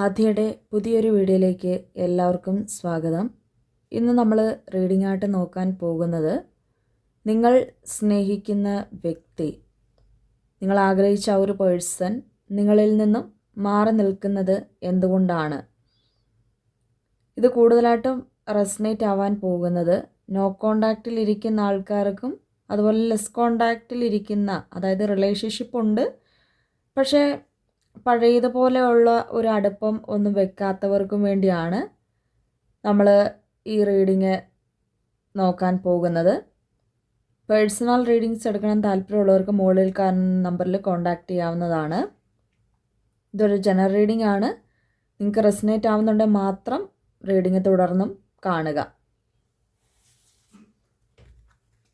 ആദ്യയുടെ പുതിയൊരു വീഡിയോയിലേക്ക് എല്ലാവർക്കും സ്വാഗതം. ഇന്ന് നമ്മൾ റീഡിംഗ് ആയിട്ട് നോക്കാൻ പോകുന്നത് നിങ്ങൾ സ്നേഹിക്കുന്ന വ്യക്തി, നിങ്ങൾ ആഗ്രഹിച്ച ആ ഒരു പേഴ്സൺ നിങ്ങളിൽ നിന്നും മാറി നിൽക്കുന്നത് എന്തുകൊണ്ടാണ്. ഇത് കൂടുതലായിട്ടും റെസനേറ്റ് ആവാൻ പോകുന്നത് നോ കോണ്ടാക്റ്റിൽ ഇരിക്കുന്ന ആൾക്കാർക്കും അതുപോലെ ലെസ് കോണ്ടാക്റ്റിൽ ഇരിക്കുന്ന, അതായത് റിലേഷൻഷിപ്പ് ഉണ്ട് പക്ഷേ പഴയതുപോലെയുള്ള ഒരു അടുപ്പം ഒന്നും വെക്കാത്തവർക്കും വേണ്ടിയാണ് നമ്മൾ ഈ റീഡിങ് നോക്കാൻ പോകുന്നത്. പേഴ്സണൽ റീഡിങ്സ് എടുക്കണം താല്പര്യമുള്ളവർക്ക് മുകളിൽ കാണുന്ന നമ്പറിൽ കോൺടാക്റ്റ് ചെയ്യാവുന്നതാണ്. ഇതൊരു ജനറൽ റീഡിംഗ് ആണ്. നിങ്ങൾക്ക് റെസനേറ്റ് ആവുന്നുണ്ടെങ്കിൽ മാത്രം റീഡിങ് തുടർന്നും കാണുക.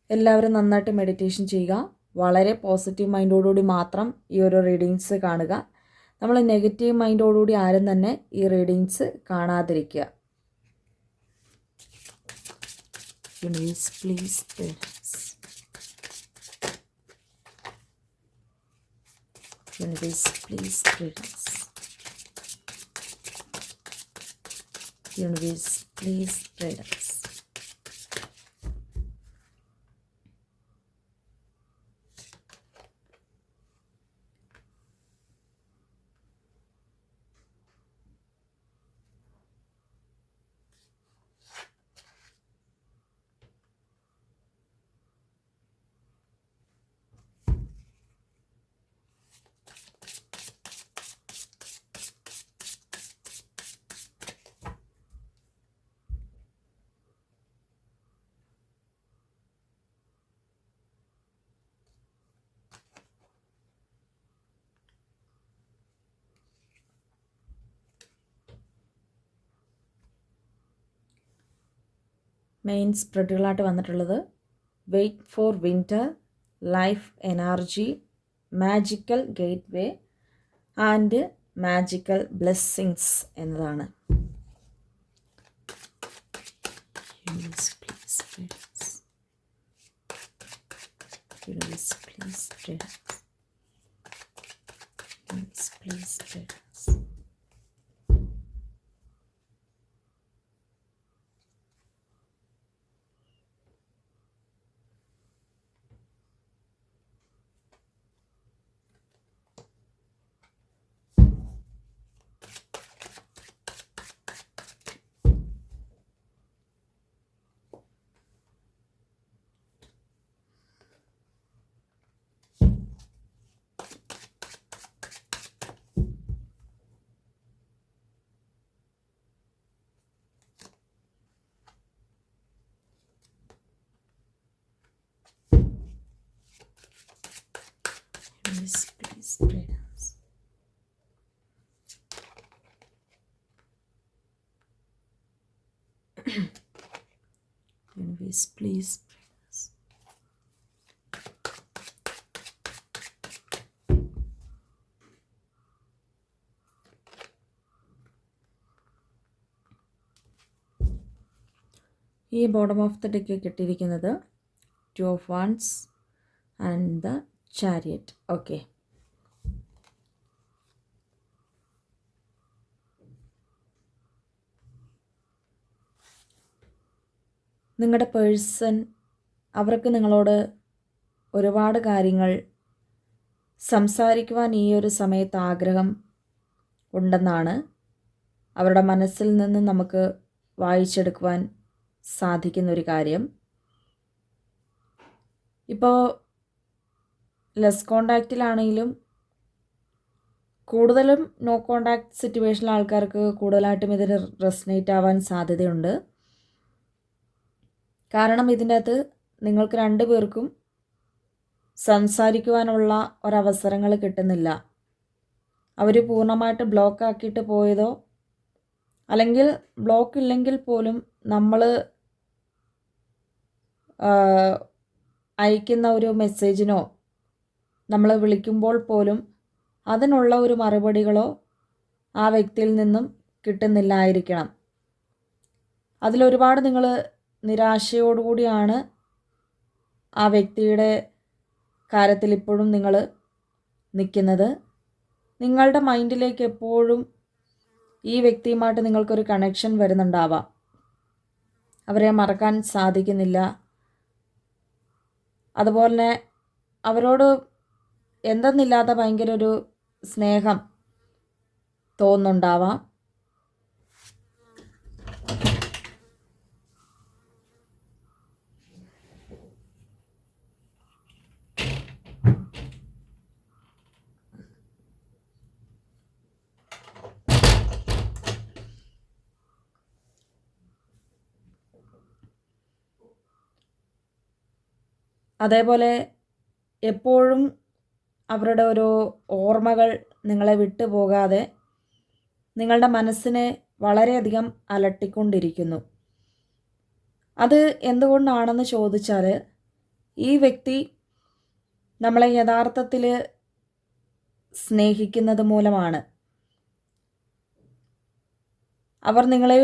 എല്ലാവരും നന്നായിട്ട് മെഡിറ്റേഷൻ ചെയ്യുക. വളരെ പോസിറ്റീവ് മൈൻഡോടുകൂടി മാത്രം ഈ ഒരു റീഡിങ്സ് കാണുക. നമ്മൾ നെഗറ്റീവ് മൈൻഡോടുകൂടി ആരും തന്നെ ഈ readings കാണാതിരിക്കുക. Universe, please guide us. Universe, please guide us. Universe, please guide us. Main സ്പ്രെഡുകളായിട്ട് വന്നിട്ടുള്ളത് wait for winter, life energy, magical gateway and magical blessings എന്നതാണ്. Universe, please guide us. Universe, please guide us. Universe, please guide us. Universe, please guide us. Universe, please guide us. ഈ bottom of the deck കിട്ടിയിരിക്കുന്നത് 2 of Wands and the Chariot. Okay, നിങ്ങളുടെ person, അവർക്ക് നിങ്ങളോട് ഒരുപാട് കാര്യങ്ങൾ സംസാരിക്കുവാൻ ഈ ഒരു സമയത്ത് ആഗ്രഹം ഉണ്ടെന്നാണ് അവരുടെ മനസ്സിൽ നിന്ന് നമുക്ക് വായിച്ചെടുക്കുവാൻ സാധിക്കുന്നൊരു കാര്യം. ഇപ്പോൾ ലെസ് കോണ്ടാക്റ്റിലാണെങ്കിലും കൂടുതലും നോ കോണ്ടാക്ട് സിറ്റുവേഷനിലെ ആൾക്കാർക്ക് കൂടുതലായിട്ടും ഇതിന് റെസനേറ്റ് ആവാൻ സാധ്യതയുണ്ട്. കാരണം ഇതിൻ്റെ അകത്ത് നിങ്ങൾക്ക് 2 പേർക്കും സംസാരിക്കുവാനുള്ള ഒരവസരങ്ങൾ കിട്ടുന്നില്ല. അവർ പൂർണ്ണമായിട്ട് ബ്ലോക്ക് ആക്കിയിട്ട് പോയതോ അല്ലെങ്കിൽ ബ്ലോക്ക് ഇല്ലെങ്കിൽ പോലും നമ്മൾ അയക്കുന്ന ഒരു മെസ്സേജിനോ നമ്മൾ വിളിക്കുമ്പോൾ പോലും അതിനുള്ള ഒരു മറുപടികളോ ആ വ്യക്തിയിൽ നിന്നും കിട്ടുന്നില്ലായിരിക്കണം. അതിലൊരുപാട് നിങ്ങൾ നിരാശയോടുകൂടിയാണ് ആ വ്യക്തിയുടെ കാര്യത്തിൽ ഇപ്പോഴും നിങ്ങൾ നിൽക്കുന്നത്. നിങ്ങളുടെ മൈൻഡിലേക്ക് എപ്പോഴും ഈ വ്യക്തിയുമായിട്ട് നിങ്ങൾക്കൊരു കണക്ഷൻ വരുന്നുണ്ടാവാം. അവരെ മറക്കാൻ സാധിക്കുന്നില്ല. അതുപോലെ തന്നെ അവരോട് എന്തെന്നില്ലാത്ത ഭയങ്കര ഒരു സ്നേഹം തോന്നുന്നുണ്ടാവാം. അതേപോലെ എപ്പോഴും അവരുടെ ഒരു ഓർമ്മകൾ നിങ്ങളെ വിട്ടു പോകാതെ നിങ്ങളുടെ മനസ്സിനെ വളരെയധികം അലട്ടിക്കൊണ്ടിരിക്കുന്നു. അത് എന്തുകൊണ്ടാണെന്ന് ചോദിച്ചാൽ, ഈ വ്യക്തി നമ്മളെ യഥാർത്ഥത്തിൽ സ്നേഹിക്കുന്നത് മൂലമാണ്. അവർ നിങ്ങളെ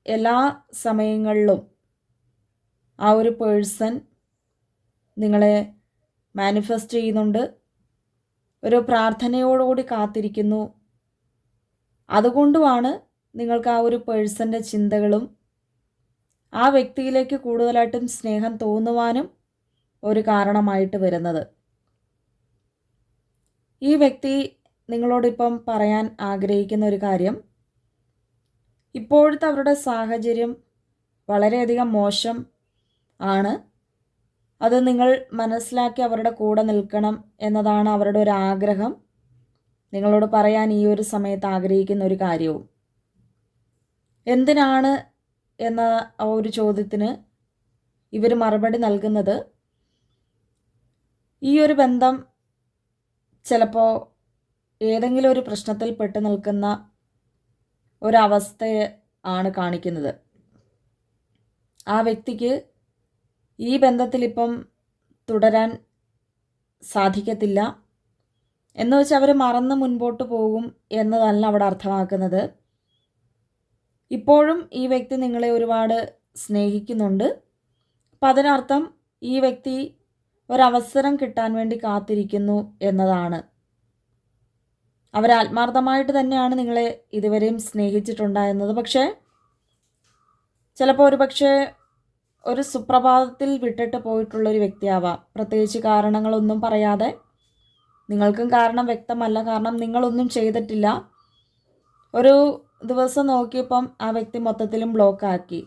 എല്ലാ സമയങ്ങളിലും ആ ഒരു പേഴ്സൺ നിങ്ങളെ മാനിഫെസ്റ്റ് ചെയ്യുന്നുണ്ട്, ഒരു പ്രാർത്ഥനയോടുകൂടി കാത്തിരിക്കുന്നു. അതുകൊണ്ടുമാണ് നിങ്ങൾക്ക് ആ ഒരു പേഴ്സൻ്റെ ചിന്തകളും ആ വ്യക്തിയിലേക്ക് കൂടുതലായിട്ടും സ്നേഹം തോന്നുവാനും ഒരു കാരണമായിട്ട് വരുന്നത്. ഈ വ്യക്തി നിങ്ങളോടിപ്പം പറയാൻ ആഗ്രഹിക്കുന്ന ഒരു കാര്യം, ഇപ്പോഴത്തെ അവരുടെ സാഹചര്യം വളരെയധികം മോശം ആണ്. അത് നിങ്ങൾ മനസ്സിലാക്കി അവരുടെ കൂടെ നിൽക്കണം എന്നതാണ് അവരുടെ ഒരു ആഗ്രഹം. നിങ്ങളോട് പറയാൻ ഈ ഒരു സമയത്ത് ആഗ്രഹിക്കുന്ന ഒരു കാര്യവും. എന്തിനാണ് എന്ന ആ ഒരു ചോദ്യത്തിന് ഇവർ മറുപടി നൽകുന്നത്, ഈ ഒരു ബന്ധം ചിലപ്പോൾ ഏതെങ്കിലും ഒരു പ്രശ്നത്തിൽ പെട്ട് നിൽക്കുന്ന ഒരവസ്ഥയെ ആണ് കാണിക്കുന്നത്. ആ വ്യക്തിക്ക് ഈ ബന്ധത്തിൽ ഇപ്പം തുടരാൻ സാധിക്കത്തില്ല എന്ന് വെച്ചാൽ അവർ മറന്ന് മുൻപോട്ട് പോകും എന്നതല്ല അവിടെ അർത്ഥമാക്കുന്നത്. ഇപ്പോഴും ഈ വ്യക്തി നിങ്ങളെ ഒരുപാട് സ്നേഹിക്കുന്നുണ്ട്. അപ്പം അതിനർത്ഥം ഈ വ്യക്തി ഒരവസരം കിട്ടാൻ വേണ്ടി കാത്തിരിക്കുന്നു എന്നതാണ്. അവർ ആത്മാർത്ഥമായിട്ട് തന്നെയാണ് നിങ്ങളെ ഇതുവരെയും സ്നേഹിച്ചിട്ടുണ്ടായിരുന്നത്. പക്ഷേ ചിലപ്പോൾ ഒരു സുപ്രഭാതത്തിൽ വിട്ടിട്ട് പോയിട്ടുള്ളൊരു വ്യക്തിയാവാം. പ്രത്യേകിച്ച് കാരണങ്ങളൊന്നും പറയാതെ. നിങ്ങൾക്കും കാരണം വ്യക്തമല്ല, കാരണം നിങ്ങളൊന്നും ചെയ്തിട്ടില്ല. ഒരു ദിവസം നോക്കിയപ്പം ആ വ്യക്തി മൊത്തത്തിലും ബ്ലോക്കാക്കി,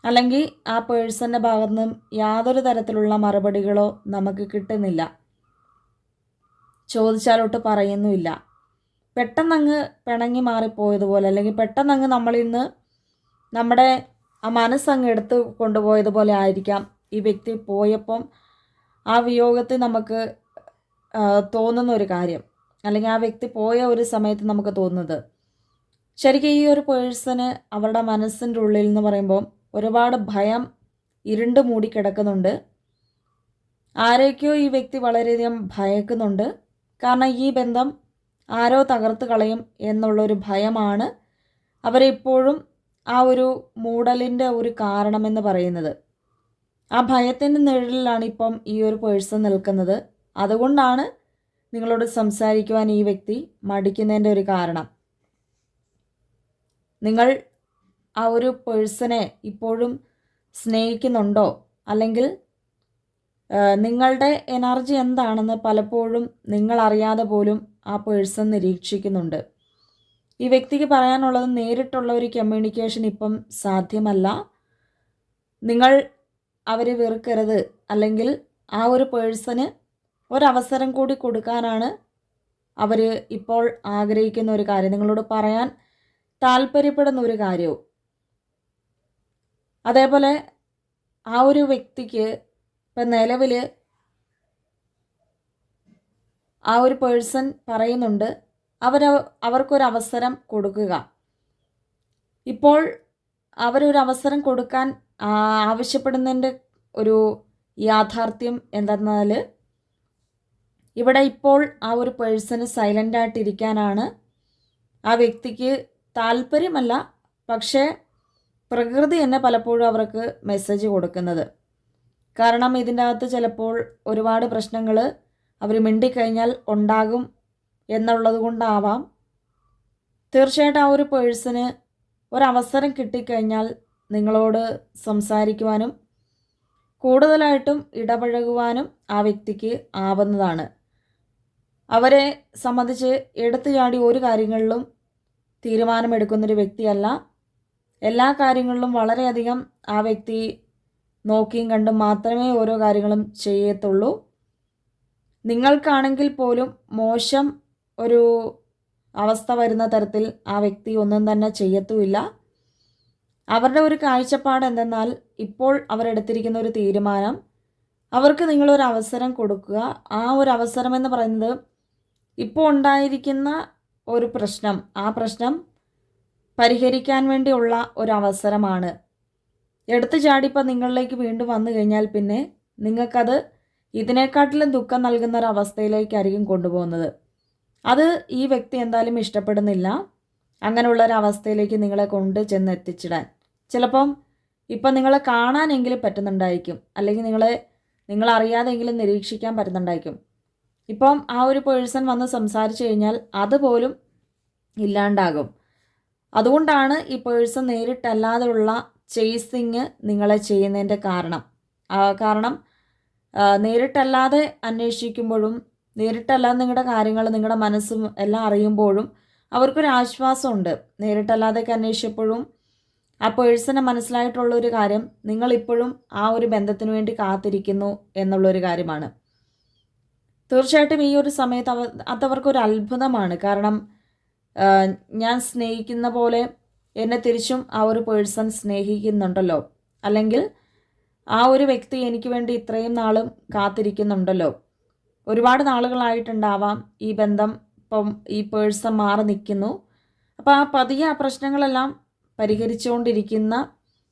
അല്ലെങ്കിൽ ആ പേഴ്സൻ്റെ ഭാഗത്തു നിന്നും യാതൊരു തരത്തിലുള്ള മറുപടികളോ നമുക്ക് കിട്ടുന്നില്ല. ചോദിച്ചാലോട്ട് പറയുന്നുമില്ല. പെട്ടെന്നങ്ങ് പിണങ്ങി മാറിപ്പോയതുപോലെ, അല്ലെങ്കിൽ പെട്ടെന്നങ്ങ് നമ്മളിൽ നിന്ന് നമ്മുടെ ആ മനസ്സങ്ങ് എടുത്ത് കൊണ്ടുപോയതുപോലെ ആയിരിക്കാം ഈ വ്യക്തി പോയപ്പം ആ വിയോഗത്തിൽ നമുക്ക് തോന്നുന്ന ഒരു കാര്യം, അല്ലെങ്കിൽ ആ വ്യക്തി പോയ ഒരു സമയത്ത് നമുക്ക് തോന്നുന്നത്. ശരിക്കും ഈ ഒരു പേഴ്സണ് അവരുടെ മനസ്സിൻ്റെ ഉള്ളിൽ എന്ന് പറയുമ്പോൾ ഒരുപാട് ഭയം ഇരുണ്ട് മൂടി കിടക്കുന്നുണ്ട്. ആരൊക്കെയോ ഈ വ്യക്തി വളരെയധികം ഭയക്കുന്നുണ്ട്. കാരണം ഈ ബന്ധം ആരോ തകർത്ത് കളയും എന്നുള്ളൊരു ഭയമാണ് അവരെ ഇപ്പോഴും ആ ഒരു മൂടലിൻ്റെ ഒരു കാരണമെന്ന് പറയുന്നത്. ആ ഭയത്തിൻ്റെ നിഴലിലാണ് ഇപ്പം ഈ ഒരു പേഴ്സൺ നിൽക്കുന്നത്. അതുകൊണ്ടാണ് നിങ്ങളോട് സംസാരിക്കുവാൻ ഈ വ്യക്തി മടിക്കുന്നതിൻ്റെ ഒരു കാരണം. നിങ്ങൾ ആ ഒരു പേഴ്സണെ ഇപ്പോഴും സ്നേഹിക്കുന്നുണ്ടോ, അല്ലെങ്കിൽ നിങ്ങളുടെ എനർജി എന്താണെന്ന് പലപ്പോഴും നിങ്ങളറിയാതെ പോലും ആ പേഴ്സൺ നിരീക്ഷിക്കുന്നുണ്ട്. ഈ വ്യക്തിക്ക് പറയാനുള്ളത്, നേരിട്ടുള്ള ഒരു കമ്മ്യൂണിക്കേഷൻ ഇപ്പം സാധ്യമല്ല. നിങ്ങൾ അവരെ വെറുക്കരുത്, അല്ലെങ്കിൽ ആ ഒരു പേഴ്സണ് ഒരവസരം കൂടി കൊടുക്കാനാണ് അവർ ഇപ്പോൾ ആഗ്രഹിക്കുന്ന ഒരു കാര്യം, നിങ്ങളോട് പറയാൻ താല്പര്യപ്പെടുന്ന ഒരു കാര്യവും. അതേപോലെ ആ ഒരു വ്യക്തിക്ക് ഇപ്പം നിലവിൽ ആ ഒരു പേഴ്സൺ പറയുന്നുണ്ട് അവർക്കൊരവസരം കൊടുക്കുക. ഇപ്പോൾ അവരൊരു അവസരം കൊടുക്കാൻ ആവശ്യപ്പെടുന്നതിൻ്റെ ഒരു യാഥാർത്ഥ്യം എന്തെന്നാൽ, ഇവിടെ ഇപ്പോൾ ആ ഒരു പേഴ്സണ് സൈലൻ്റായിട്ടിരിക്കാനാണ് ആ വ്യക്തിക്ക് താല്പര്യമല്ല. പക്ഷേ പ്രകൃതി തന്നെ പലപ്പോഴും അവർക്ക് മെസ്സേജ് കൊടുക്കുന്നത്. കാരണം ഇതിൻ്റെ അകത്ത് ചിലപ്പോൾ ഒരുപാട് പ്രശ്നങ്ങൾ അവർ മിണ്ടിക്കഴിഞ്ഞാൽ ഉണ്ടാകും എന്നുള്ളത് കൊണ്ടാവാം തീർച്ചയായിട്ടും ആ ഒരു പേഴ്സണ് ഒരവസരം കിട്ടിക്കഴിഞ്ഞാൽ നിങ്ങളോട് സംസാരിക്കുവാനും കൂടുതലായിട്ടും ഇടപഴകുവാനും ആ വ്യക്തിക്ക് ആവുന്നതാണ്. അവരെ സംബന്ധിച്ച് എടുത്തു ചാടി ഒരു കാര്യങ്ങളിലും തീരുമാനമെടുക്കുന്നൊരു വ്യക്തിയല്ല. എല്ലാ കാര്യങ്ങളിലും വളരെയധികം ആ വ്യക്തി നോക്കിയും കണ്ടും മാത്രമേ ഓരോ കാര്യങ്ങളും ചെയ്യത്തുള്ളൂ. നിങ്ങൾക്കാണെങ്കിൽ പോലും മോശം ഒരു അവസ്ഥ വരുന്ന തരത്തിൽ ആ വ്യക്തി ഒന്നും തന്നെ ചെയ്യത്തുമില്ല. അവരുടെ ഒരു കാഴ്ചപ്പാട് എന്തെന്നാൽ ഇപ്പോൾ അവരെടുത്തിരിക്കുന്ന ഒരു തീരുമാനം, അവർക്ക് നിങ്ങളൊരു അവസരം കൊടുക്കുക. ആ ഒരു അവസരം എന്ന് പറയുന്നത് ഇപ്പോൾ ഉണ്ടായിരിക്കുന്ന ഒരു പ്രശ്നം, ആ പ്രശ്നം പരിഹരിക്കാൻ വേണ്ടിയുള്ള ഒരു അവസരമാണ്. എടുത്തു ചാടിപ്പോൾ നിങ്ങളിലേക്ക് വീണ്ടും വന്നു കഴിഞ്ഞാൽ പിന്നെ നിങ്ങൾക്കത് ഇതിനെക്കാട്ടിലും ദുഃഖം നൽകുന്ന ഒരു അവസ്ഥയിലേക്കായിരിക്കും കൊണ്ടുപോകുന്നത്. അത് ഈ വ്യക്തി എന്തായാലും ഇഷ്ടപ്പെടുന്നില്ല. അങ്ങനെയുള്ളൊരു അവസ്ഥയിലേക്ക് നിങ്ങളെ കൊണ്ട് ചെന്ന് എത്തിച്ചിടാൻ. ചിലപ്പം ഇപ്പം നിങ്ങളെ കാണാനെങ്കിലും പറ്റുന്നുണ്ടായിരിക്കും, അല്ലെങ്കിൽ നിങ്ങളറിയാതെങ്കിലും നിരീക്ഷിക്കാൻ പറ്റുന്നുണ്ടായിരിക്കും. ഇപ്പം ആ ഒരു പേഴ്സൺ വന്ന് സംസാരിച്ചു കഴിഞ്ഞാൽ അതുപോലും ഇല്ലാണ്ടാകും. അതുകൊണ്ടാണ് ഈ പേഴ്സൺ നേരിട്ടല്ലാതെയുള്ള ചേസിങ് നിങ്ങളെ ചെയ്യുന്നതിൻ്റെ കാരണം നേരിട്ടല്ലാതെ അന്വേഷിക്കുമ്പോഴും നേരിട്ടല്ലാതെ നിങ്ങളുടെ കാര്യങ്ങൾ, നിങ്ങളുടെ മനസ്സും എല്ലാം അറിയുമ്പോഴും അവർക്കൊരു ആശ്വാസമുണ്ട്. നേരിട്ടല്ലാതെയൊക്കെ അന്വേഷിച്ചപ്പോഴും ആ പേഴ്സണെ മനസ്സിലായിട്ടുള്ളൊരു കാര്യം, നിങ്ങളിപ്പോഴും ആ ഒരു ബന്ധത്തിന് വേണ്ടി കാത്തിരിക്കുന്നു എന്നുള്ളൊരു കാര്യമാണ്. തീർച്ചയായിട്ടും ഈ ഒരു സമയത്ത് അതവർക്കൊരു അത്ഭുതമാണ്. കാരണം ഞാൻ സ്നേഹിക്കുന്ന പോലെ എന്നെ തിരിച്ചും ആ ഒരു പേഴ്സൺ സ്നേഹിക്കുന്നുണ്ടല്ലോ, അല്ലെങ്കിൽ ആ ഒരു വ്യക്തി എനിക്ക് വേണ്ടി ഇത്രയും നാളും കാത്തിരിക്കുന്നുണ്ടല്ലോ. ഒരുപാട് നാളുകളായിട്ടുണ്ടാവാം ഈ ബന്ധം, ഇപ്പം ഈ പേഴ്സൺ മാറി നിൽക്കുന്നു. അപ്പോൾ ആ പതിയെ ആ പ്രശ്നങ്ങളെല്ലാം പരിഹരിച്ചുകൊണ്ടിരിക്കുന്ന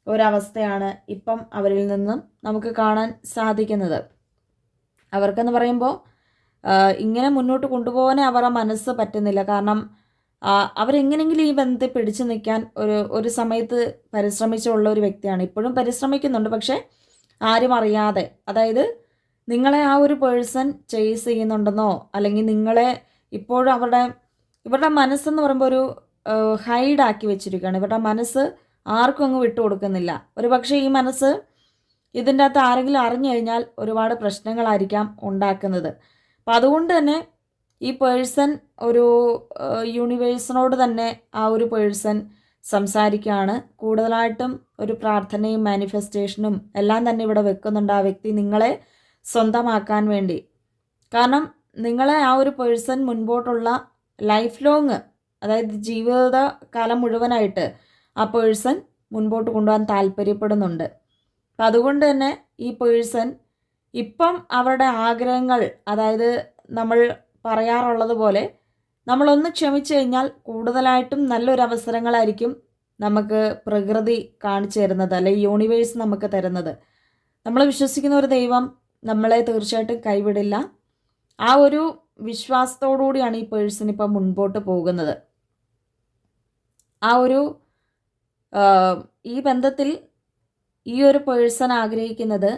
ഒരവസ്ഥയാണ് ഇപ്പം അവരിൽ നിന്നും നമുക്ക് കാണാൻ സാധിക്കുന്നത്. അവർക്കെന്ന് പറയുമ്പോൾ ഇങ്ങനെ മുന്നോട്ട് കൊണ്ടുപോകാനേ അവരുടെ മനസ്സ് പറ്റുന്നില്ല. കാരണം അവരെങ്ങനെയെങ്കിലും ഈ ബന്ധത്തെ പിടിച്ചു നിൽക്കാൻ ഒരു സമയത്ത് പരിശ്രമിച്ചുള്ള ഒരു വ്യക്തിയാണ്. ഇപ്പോഴും പരിശ്രമിക്കുന്നുണ്ട്, പക്ഷേ ആരും അറിയാതെ. അതായത് നിങ്ങളെ ആ ഒരു പേഴ്സൺ ചേസ് ചെയ്യുന്നുണ്ടെന്നോ, അല്ലെങ്കിൽ നിങ്ങളെ ഇപ്പോഴും ഇവരുടെ മനസ്സെന്ന് പറയുമ്പോൾ ഒരു ഹൈഡാക്കി വെച്ചിരിക്കുകയാണ്. ഇവരുടെ മനസ്സ് ആർക്കും അങ്ങ് വിട്ടു കൊടുക്കുന്നില്ല. ഒരു പക്ഷേ ഈ മനസ്സ് ഇതിൻ്റെ അകത്ത് ആരെങ്കിലും അറിഞ്ഞു കഴിഞ്ഞാൽ ഒരുപാട് പ്രശ്നങ്ങളായിരിക്കാം ഉണ്ടാക്കുന്നത്. അപ്പം അതുകൊണ്ട് തന്നെ ഈ പേഴ്സൺ ഒരു യൂണിവേഴ്സിനോട് തന്നെ ആ ഒരു പേഴ്സൺ സംസാരിക്കുകയാണ്. കൂടുതലായിട്ടും ഒരു പ്രാർത്ഥനയും മാനിഫെസ്റ്റേഷനും എല്ലാം തന്നെ ഇവിടെ വെക്കുന്നുണ്ട് ആ വ്യക്തി നിങ്ങളെ സ്വന്തമാക്കാൻ വേണ്ടി. കാരണം നിങ്ങളെ ആ ഒരു പേഴ്സൺ മുൻപോട്ടുള്ള ലൈഫ് ലോങ്, അതായത് ജീവിതകാലം മുഴുവനായിട്ട് ആ പേഴ്സൺ മുൻപോട്ട് കൊണ്ടുപോകാൻ താല്പര്യപ്പെടുന്നുണ്ട്. അപ്പം അതുകൊണ്ട് തന്നെ ഈ പേഴ്സൺ ഇപ്പം അവരുടെ ആഗ്രഹങ്ങൾ, അതായത് നമ്മൾ പറയാറുള്ളത് പോലെ നമ്മളൊന്ന് ക്ഷമിച്ചു കഴിഞ്ഞാൽ കൂടുതലായിട്ടും നല്ലൊരു അവസരങ്ങളായിരിക്കും നമുക്ക് പ്രകൃതി കാണിച്ചു തരുന്നത്, അല്ലെങ്കിൽ യൂണിവേഴ്സ് നമുക്ക് തരുന്നത്. നമ്മൾ വിശ്വസിക്കുന്ന ഒരു ദൈവം നമ്മളെ തീർച്ചയായിട്ടും കൈവിടില്ല. ആ ഒരു വിശ്വാസത്തോടുകൂടിയാണ് ഈ പേഴ്സൺ ഇപ്പം മുൻപോട്ട് പോകുന്നത്. ആ ഒരു ഈ ബന്ധത്തിൽ ഈ ഒരു പേഴ്സൺ ആഗ്രഹിക്കുന്നത്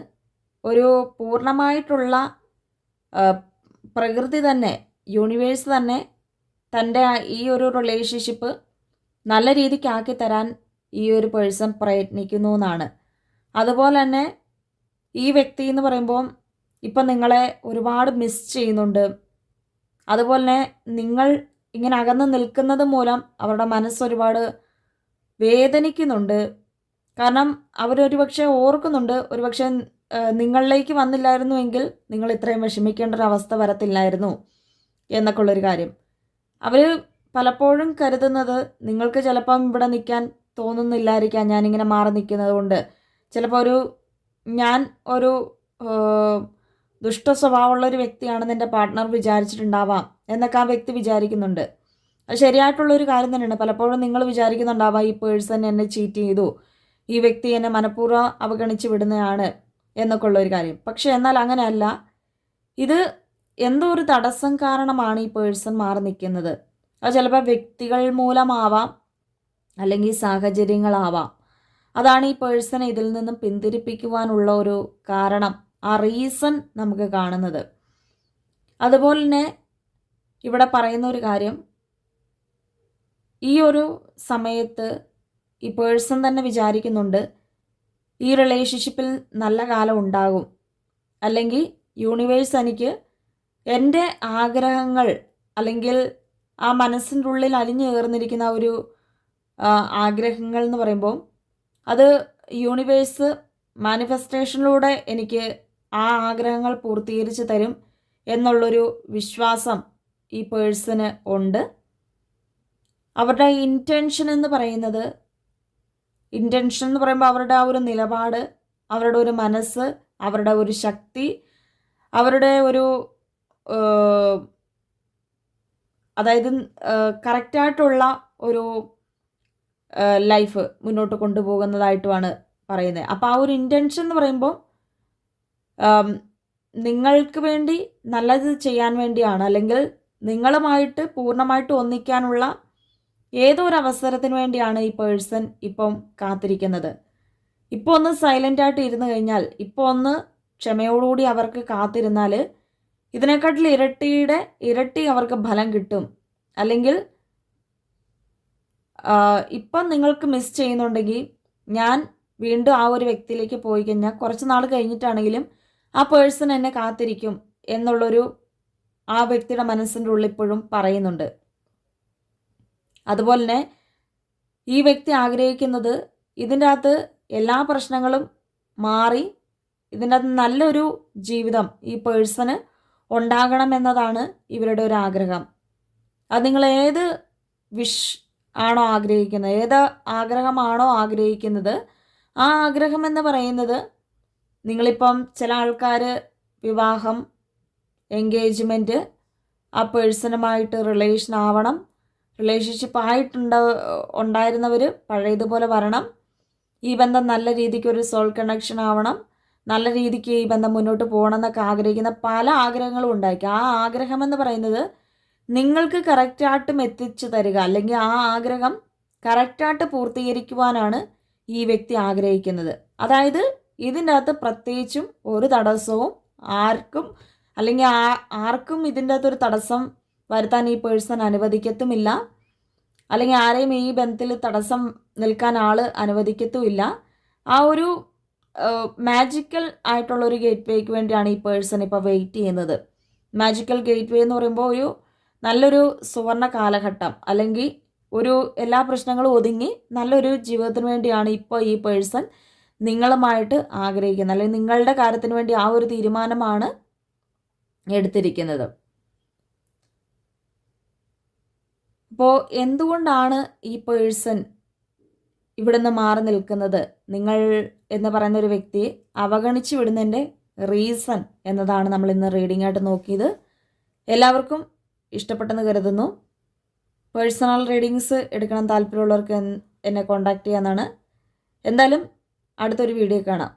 ഒരു പൂർണ്ണമായിട്ടുള്ള പ്രകൃതി തന്നെ, യൂണിവേഴ്സ് തന്നെ തൻ്റെ ഈ ഒരു റിലേഷൻഷിപ്പ് നല്ല രീതിക്ക് ആക്കി തരാൻ ഈ ഒരു പേഴ്സൺ പ്രയത്നിക്കുന്നു എന്നാണ്. അതുപോലെ തന്നെ ഈ വ്യക്തി എന്ന് പറയുമ്പോൾ ഇപ്പം നിങ്ങളെ ഒരുപാട് മിസ് ചെയ്യുന്നുണ്ട്. അതുപോലെ തന്നെ നിങ്ങൾ ഇങ്ങനെ അകന്ന് നിൽക്കുന്നത് മൂലം അവരുടെ മനസ്സൊരുപാട് വേദനിക്കുന്നുണ്ട്. കാരണം അവരൊരു പക്ഷേ ഓർക്കുന്നുണ്ട്, ഒരുപക്ഷെ നിങ്ങളിലേക്ക് വന്നില്ലായിരുന്നുവെങ്കിൽ നിങ്ങൾ ഇത്രയും വിഷമിക്കേണ്ട ഒരു അവസ്ഥ വരത്തില്ലായിരുന്നു എന്നൊക്കെ ഉള്ളൊരു കാര്യം. അവർ പലപ്പോഴും കരുതുന്നത് നിങ്ങൾക്ക് ചിലപ്പം ഇവിടെ നിൽക്കാൻ തോന്നുന്നില്ലായിരിക്കാം, ഞാനിങ്ങനെ മാറി നിൽക്കുന്നത് കൊണ്ട്. ചിലപ്പോൾ ഞാൻ ഒരു ദുഷ്ട സ്വഭാവമുള്ളൊരു വ്യക്തിയാണെന്ന് എൻ്റെ പാർട്ട്ണർ വിചാരിച്ചിട്ടുണ്ടാവാം എന്നൊക്കെ ആ വ്യക്തി വിചാരിക്കുന്നുണ്ട്. അത് ശരിയായിട്ടുള്ളൊരു കാര്യം തന്നെയാണ്. പലപ്പോഴും നിങ്ങൾ വിചാരിക്കുന്നുണ്ടാവാം ഈ പേഴ്സൺ എന്നെ ചീറ്റ് ചെയ്തു, ഈ വ്യക്തി എന്നെ മനഃപൂർവ്വം അവഗണിച്ച് വിടുന്നതാണ് എന്നൊക്കെ ഉള്ളൊരു കാര്യം. പക്ഷെ എന്നാൽ അങ്ങനെയല്ല. ഇത് എന്തോ ഒരു തടസ്സം കാരണമാണ് ഈ പേഴ്സൺ മാറി നിൽക്കുന്നത്. അത് ചിലപ്പോൾ വ്യക്തികൾ മൂലമാവാം, അല്ലെങ്കിൽ സാഹചര്യങ്ങളാവാം. അതാണ് ഈ പേഴ്സണെ ഇതിൽ നിന്നും പിന്തിരിപ്പിക്കുവാനുള്ള ഒരു കാരണം, ആ റീസൺ നമുക്ക് കാണുന്നത്. അതുപോലെ തന്നെ ഇവിടെ പറയുന്ന ഒരു കാര്യം, ഈ ഒരു സമയത്ത് ഈ പേഴ്സൺ തന്നെ വിചാരിക്കുന്നുണ്ട് ഈ റിലേഷൻഷിപ്പിൽ നല്ല കാലം ഉണ്ടാകും, അല്ലെങ്കിൽ യൂണിവേഴ്സ് എനിക്ക് എൻ്റെ ആഗ്രഹങ്ങൾ അല്ലെങ്കിൽ ആ മനസ്സിൻ്റെ ഉള്ളിൽ അലിഞ്ഞു ചേർന്നിരിക്കുന്ന ഒരു ആഗ്രഹങ്ങൾ എന്ന് പറയുമ്പോൾ അത് യൂണിവേഴ്സ് മാനിഫെസ്റ്റേഷനിലൂടെ എനിക്ക് ആ ആഗ്രഹങ്ങൾ പൂർത്തീകരിച്ച് തരും എന്നുള്ളൊരു വിശ്വാസം ഈ പേഴ്സണ് ഉണ്ട്. അവരുടെ ഇൻറ്റൻഷൻ എന്ന് പറയുമ്പോൾ അവരുടെ ആ ഒരു നിലപാട്, അവരുടെ ഒരു മനസ്സ്, അവരുടെ ഒരു ശക്തി, അവരുടെ ഒരു അതായത് കറക്റ്റായിട്ടുള്ള ഒരു ലൈഫ് മുന്നോട്ട് കൊണ്ടുപോകുന്നതായിട്ടുമാണ് പറയുന്നത്. അപ്പോൾ ആ ഒരു ഇൻറ്റൻഷൻ എന്ന് പറയുമ്പോൾ നിങ്ങൾക്ക് വേണ്ടി നല്ലത് ചെയ്യാൻ വേണ്ടിയാണ്, അല്ലെങ്കിൽ നിങ്ങളുമായിട്ട് പൂർണ്ണമായിട്ട് ഒന്നിക്കാനുള്ള ഏതോ ഒരു അവസരത്തിന് വേണ്ടിയാണ് ഈ പേഴ്സൺ ഇപ്പം കാത്തിരിക്കുന്നത്. ഇപ്പോൾ ഒന്ന് സൈലൻ്റായിട്ട് ഇരുന്ന് കഴിഞ്ഞാൽ, ഇപ്പോൾ ഒന്ന് ക്ഷമയോടുകൂടി അവർക്ക് കാത്തിരുന്നാൽ ഇതിനെക്കാട്ടിൽ ഇരട്ടി അവർക്ക് ഫലം കിട്ടും. അല്ലെങ്കിൽ ഇപ്പം നിങ്ങൾക്ക് മിസ് ചെയ്യുന്നുണ്ടെങ്കിൽ ഞാൻ വീണ്ടും ആ ഒരു വ്യക്തിയിലേക്ക് പോയി കഴിഞ്ഞാൽ കുറച്ച് നാൾ കഴിഞ്ഞിട്ടാണെങ്കിലും ആ പേഴ്സൺ എന്നെ കാത്തിരിക്കും എന്നുള്ളൊരു ആ വ്യക്തിയുടെ മനസ്സിൻ്റെ ഉള്ളിൽ ഇപ്പോഴും പറയുന്നുണ്ട്. അതുപോലെ തന്നെ ഈ വ്യക്തി ആഗ്രഹിക്കുന്നത് ഇതിൻ്റെ അകത്ത് എല്ലാ പ്രശ്നങ്ങളും മാറി ഇതിൻ്റെ അകത്ത് നല്ലൊരു ജീവിതം ഈ പേഴ്സണ് ഉണ്ടാകണമെന്നതാണ് ഇവരുടെ ഒരു ആഗ്രഹം. അത് നിങ്ങൾ ഏത് ആണോ ആഗ്രഹിക്കുന്നത്, ഏത് ആഗ്രഹമാണോ ആഗ്രഹിക്കുന്നത്, ആ ആഗ്രഹം എന്ന് പറയുന്നത് നിങ്ങളിപ്പം ചില ആൾക്കാർ വിവാഹം, എൻഗേജ്മെൻറ്റ്, ആ പേഴ്സണുമായിട്ട് റിലേഷൻ ആവണം, റിലേഷൻഷിപ്പ് ഉണ്ടായിരുന്നവർ പഴയതുപോലെ വരണം, ഈ ബന്ധം നല്ല രീതിക്ക് ഒരു സോൾ കണക്ഷൻ ആവണം, നല്ല രീതിക്ക് ഈ ബന്ധം മുന്നോട്ട് പോകണം എന്നൊക്കെ ആഗ്രഹിക്കുന്ന പല ആഗ്രഹങ്ങളും ഉണ്ടായിരിക്കും. ആ ആഗ്രഹം എന്ന് പറയുന്നത് നിങ്ങൾക്ക് കറക്റ്റായിട്ടും എത്തിച്ചു തരിക, അല്ലെങ്കിൽ ആ ആഗ്രഹം കറക്റ്റായിട്ട് പൂർത്തീകരിക്കുവാനാണ് ഈ വ്യക്തി ആഗ്രഹിക്കുന്നത്. അതായത് ഇതിൻ്റെ അകത്ത് പ്രത്യേകിച്ചും ഒരു തടസ്സവും ആർക്കും ഇതിൻ്റെ അകത്തൊരു തടസ്സം വരുത്താൻ ഈ പേഴ്സൺ അനുവദിക്കത്തുമില്ല, അല്ലെങ്കിൽ ആരെയും ഈ ബന്ധത്തിൽ തടസ്സം നിൽക്കാൻ അനുവദിക്കത്തുമില്ല. ആ ഒരു മാജിക്കൽ ആയിട്ടുള്ളൊരു ഗേറ്റ് വേക്ക് വേണ്ടിയാണ് ഈ പേഴ്സൺ ഇപ്പോൾ വെയിറ്റ് ചെയ്യുന്നത്. മാജിക്കൽ ഗേറ്റ് വേ എന്ന് പറയുമ്പോൾ ഒരു നല്ലൊരു സുവർണ കാലഘട്ടം, അല്ലെങ്കിൽ ഒരു എല്ലാ പ്രശ്നങ്ങളും ഒതുങ്ങി നല്ലൊരു ജീവിതത്തിന് വേണ്ടിയാണ് ഇപ്പോൾ ഈ പേഴ്സൺ നിങ്ങളുമായിട്ട് ആഗ്രഹിക്കുന്നത്, അല്ലെങ്കിൽ നിങ്ങളുടെ കാര്യത്തിന് വേണ്ടി ആ ഒരു തീരുമാനമാണ് എടുത്തിരിക്കുന്നത്. അപ്പോൾ എന്തുകൊണ്ടാണ് ഈ പേഴ്സൺ ഇവിടെ നിന്ന് മാറി നിൽക്കുന്നത്? നിങ്ങൾ എന്ന് പറയുന്ന ഒരു വ്യക്തിയെ അവഗണിച്ച് വിടുന്നതിൻ്റെ റീസൺ എന്നതാണ് നമ്മൾ ഇന്ന് റീഡിംഗ് ആയിട്ട് നോക്കിയത്. എല്ലാവർക്കും ഇഷ്ടപ്പെട്ടെന്ന് കരുതുന്നു. പേഴ്സണൽ റീഡിങ്സ് എടുക്കണം താല്പര്യമുള്ളവർക്ക് എന്നെ കോൺടാക്റ്റ് ചെയ്യാവുന്നതാണ്. എന്തായാലും അടുത്തൊരു വീഡിയോ കാണാം.